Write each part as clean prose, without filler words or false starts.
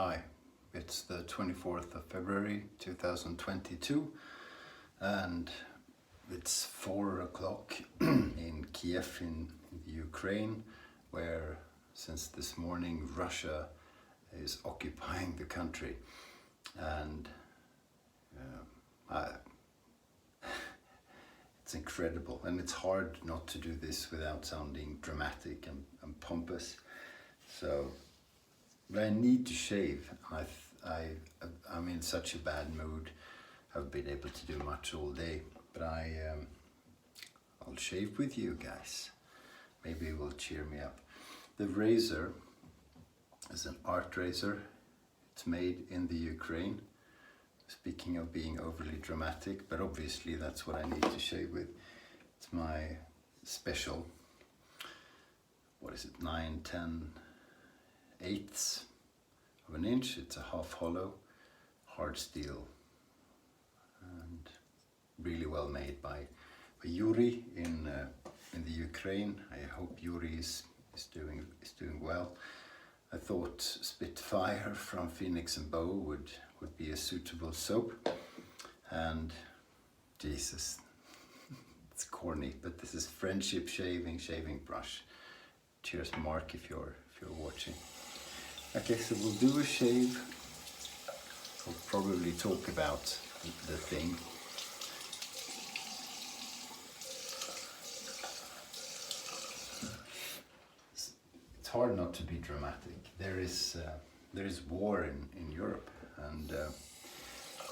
Hi, it's the 24th of February 2022 and it's 4 o'clock in Kiev in Ukraine, where since this morning Russia is occupying the country, and it's incredible, and it's hard not to do this without sounding dramatic and pompous. So but I need to shave. I'm in such a bad mood. I've been able to do much all day, but I'll shave with you guys. Maybe it will cheer me up. The razor is an ArtRazor. It's made in the Ukraine. Speaking of being overly dramatic, but obviously that's what I need to shave with. It's my special, what is it, 9/10/8 of an inch. It's a half hollow, hard steel, and really well made by Yuri in the Ukraine. I hope Yuri is doing well. I thought Spitfire from Phoenix and Bow would be a suitable soap, and Jesus, it's corny, but this is Friendship shaving brush. Cheers, Mark, if you're watching. Okay, so we'll do a shave. We'll probably talk about the thing. It's hard not to be dramatic. There is war in Europe, and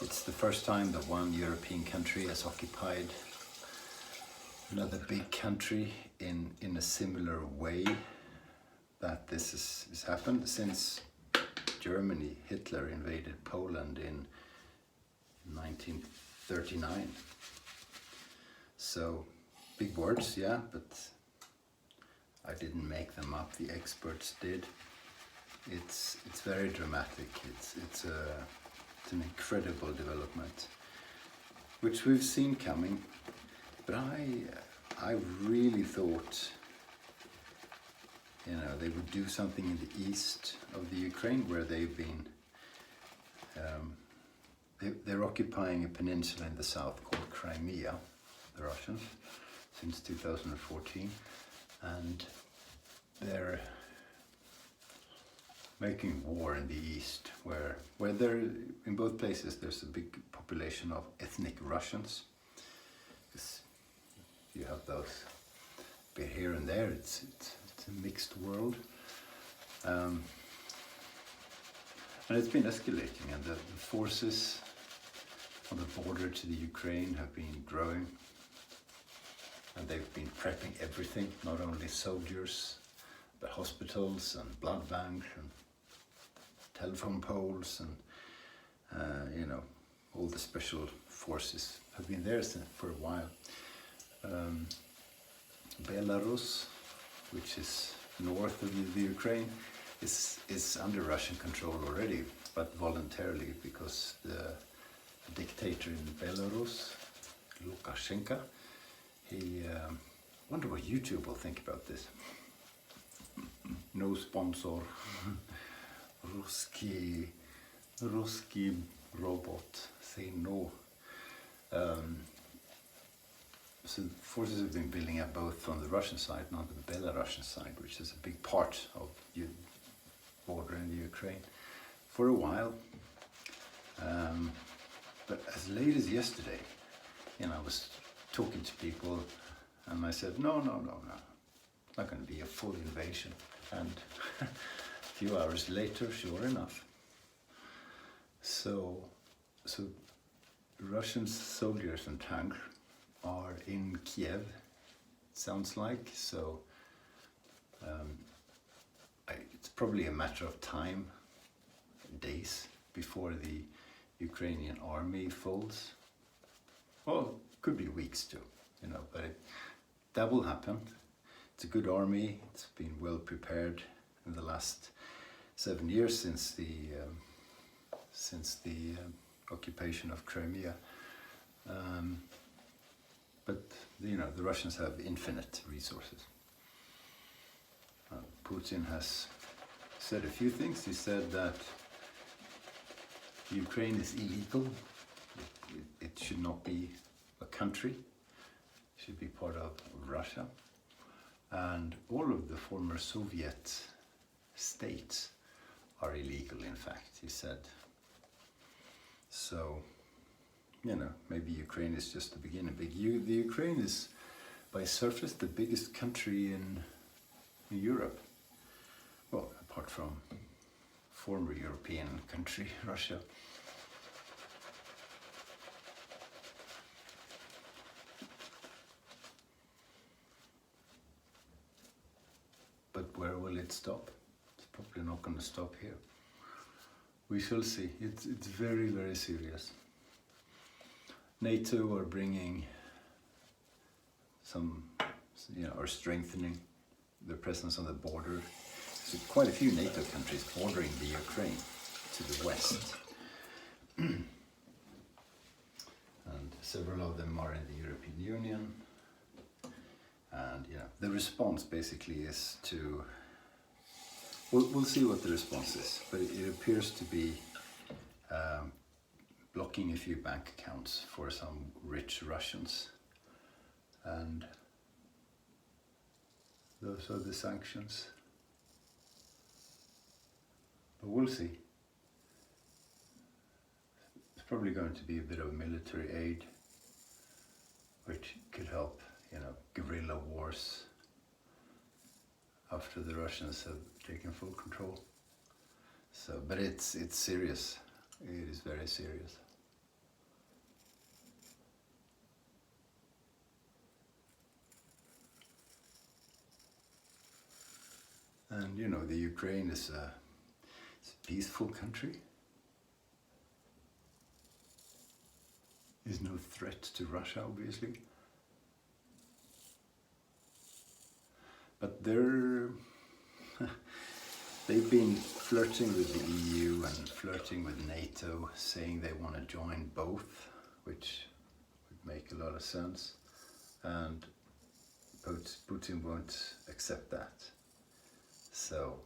it's the first time that one European country has occupied another big country in a similar way that this has happened since Germany. Hitler invaded Poland in 1939. So big words, yeah, but I didn't make them up. The experts did. It's very dramatic. It's an incredible development, which we've seen coming. But I really thought, they would do something in the east of the Ukraine, where they've been they're occupying a peninsula in the south called Crimea, the Russians, since 2014, and they're making war in the east, where there, in both places, there's a big population of ethnic Russians. You have those bit here and there. It's a mixed world, and it's been escalating, and the forces on the border to the Ukraine have been growing, and they've been prepping everything, not only soldiers, but hospitals and blood banks and telephone poles, and all the special forces have been there for a while. Belarus, which is north of the Ukraine, is under Russian control already, but voluntarily, because the dictator in Belarus, Lukashenko, he wonder what YouTube will think about this. No sponsor. Ruski robot, say no. So the forces have been building up both from the Russian side and on the Belarusian side, which is a big part of the border in the Ukraine, for a while. But as late as yesterday, I was talking to people, and I said, no, it's not going to be a full invasion. And a few hours later, sure enough, so Russian soldiers and tanks are in Kiev, sounds like. So it's probably a matter of time, days, before the Ukrainian army folds. Well, could be weeks too, but that will happen. It's a good army. It's been well prepared in the last 7 years since the occupation of Crimea. But the Russians have infinite resources. Putin has said a few things. He said that Ukraine is illegal. It should not be a country. It should be part of Russia. And all of the former Soviet states are illegal, in fact, he said. So, you know, maybe Ukraine is just the beginning. But the Ukraine is, by surface, the biggest country in Europe. Well, apart from former European country, Russia. But where will it stop? It's probably not going to stop here. We shall see. It's very, very serious. NATO are bringing some, you know, are strengthening their presence on the border. So quite a few NATO countries bordering the Ukraine to the west. And several of them are in the European Union. And you know, the response basically is to, we'll see what the response is, but it appears to be blocking a few bank accounts for some rich Russians. And those are the sanctions. But we'll see. It's probably going to be a bit of military aid, which could help, you know, guerrilla wars after the Russians have taken full control. So, but it's serious. It is very serious. And you know, the Ukraine is it's a peaceful country. There's no threat to Russia, obviously. But they've been flirting with the EU and flirting with NATO, saying they want to join both, which would make a lot of sense. And Putin won't accept that. So,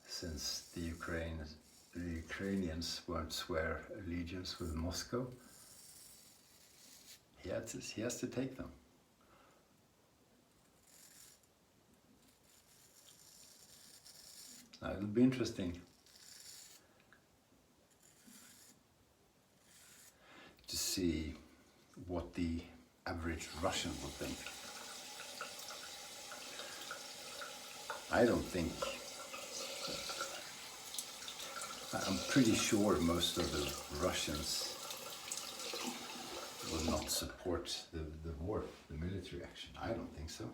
since the Ukrainians won't swear allegiance with Moscow, he has to take them. Now, it'll be interesting to see what the average Russian will think. I don't think, I'm pretty sure most of the Russians will not support the war, the military action. I don't think so.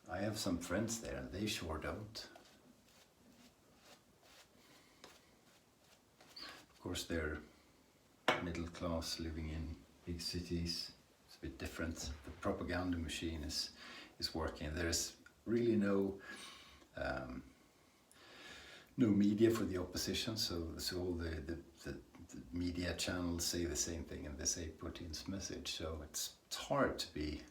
I have some friends there and they sure don't. Of course, they're middle class, living in big cities. It's a bit different. The propaganda machine is working. There's really no media for the opposition, so all the media channels say the same thing and they say Putin's message, so it's hard to be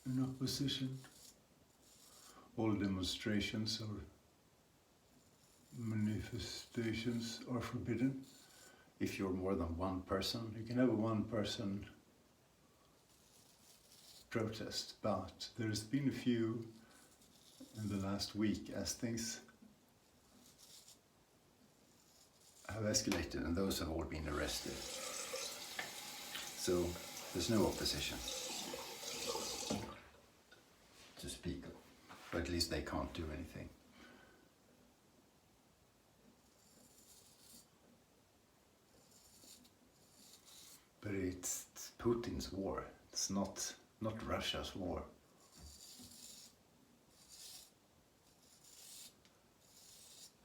in opposition. All demonstrations or manifestations are forbidden. If you're more than one person, you can have a one-person protest, but there's been a few in the last week as things have escalated, and those have all been arrested. So there's no opposition to speak of, or at least they can't do anything. But it's Putin's war. It's not Russia's war.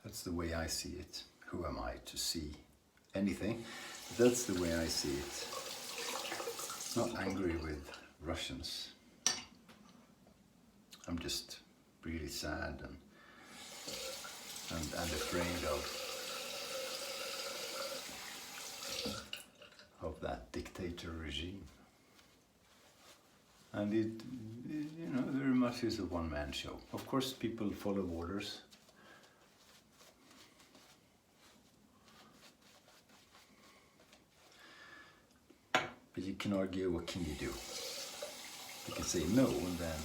That's the way I see it. Who am I to see anything? That's the way I see it. Not angry with Russians. I'm just really sad and afraid of that dictator regime. And you know, very much is a one-man show. Of course, people follow orders. But you can argue, what can you do? You can say no, and then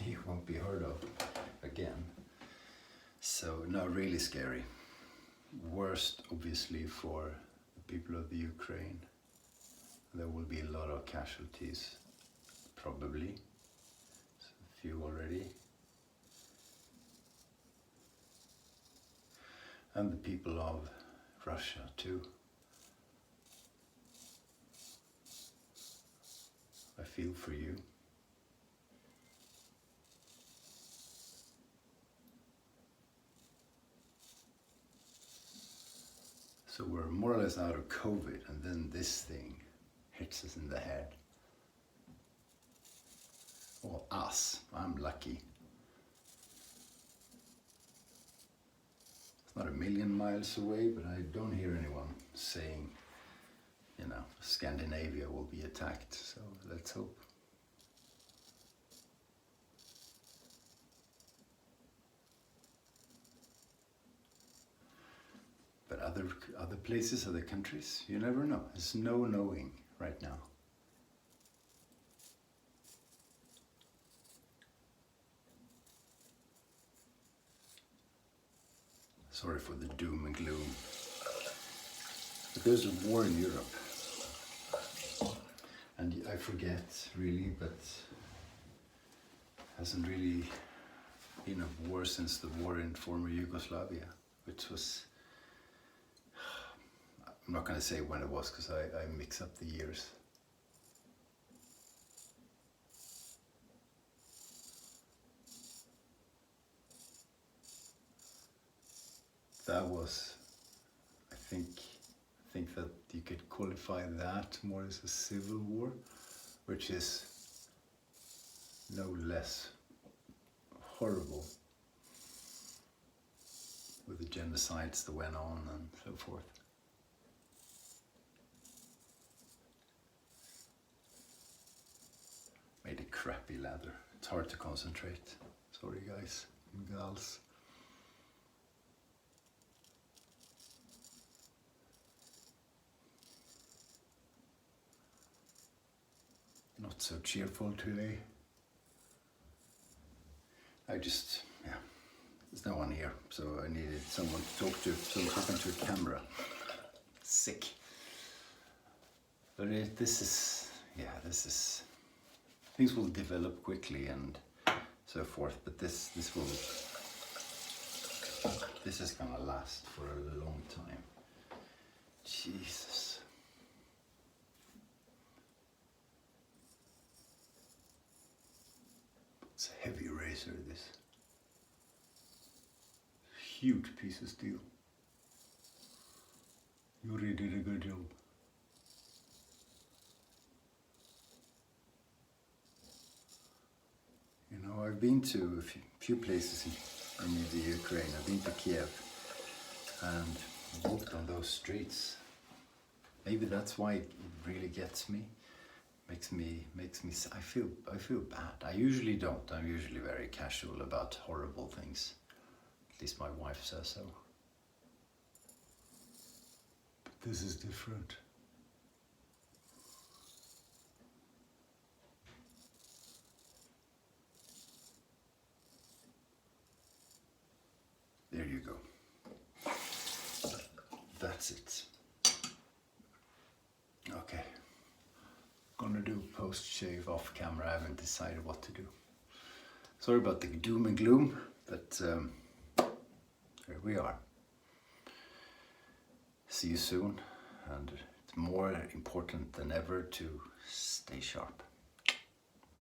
you won't be heard of again. So, no, really scary. Worst, obviously, for the people of the Ukraine. There will be a lot of casualties, probably. So a few already. And the people of Russia, too. I feel for you. So we're more or less out of COVID, and then this thing hits us in the head. Well, us. I'm lucky. It's not a million miles away, but I don't hear anyone saying, you know, Scandinavia will be attacked, so let's hope. But other places, other countries, you never know. There's no knowing right now. Sorry for the doom and gloom. But there's a war in Europe. And I forget really, but hasn't really been a war since the war in former Yugoslavia, which was, I'm not going to say when it was because I mix up the years. That was, I think that you could qualify that more as a civil war, which is no less horrible with the genocides that went on and so forth. Made a crappy lather. It's hard to concentrate. Sorry guys and gals. Not so cheerful today. There's no one here, so I needed someone to talk to, so I'm talking to a camera. Sick. But this is, things will develop quickly and so forth, but this is gonna last for a long time. Jesus. It's a heavy razor, this. Huge piece of steel. Yuri did a good job. You know, I've been to a few places in the Ukraine. I've been to Kiev and walked on those streets. Maybe that's why it really gets me. Makes me. I feel bad. I usually don't. I'm usually very casual about horrible things. At least my wife says so. But this is different. There you go. That's it. Okay. Gonna do post-shave off camera. I haven't decided what to do. Sorry about the doom and gloom, but here we are. See you soon, and it's more important than ever to stay sharp.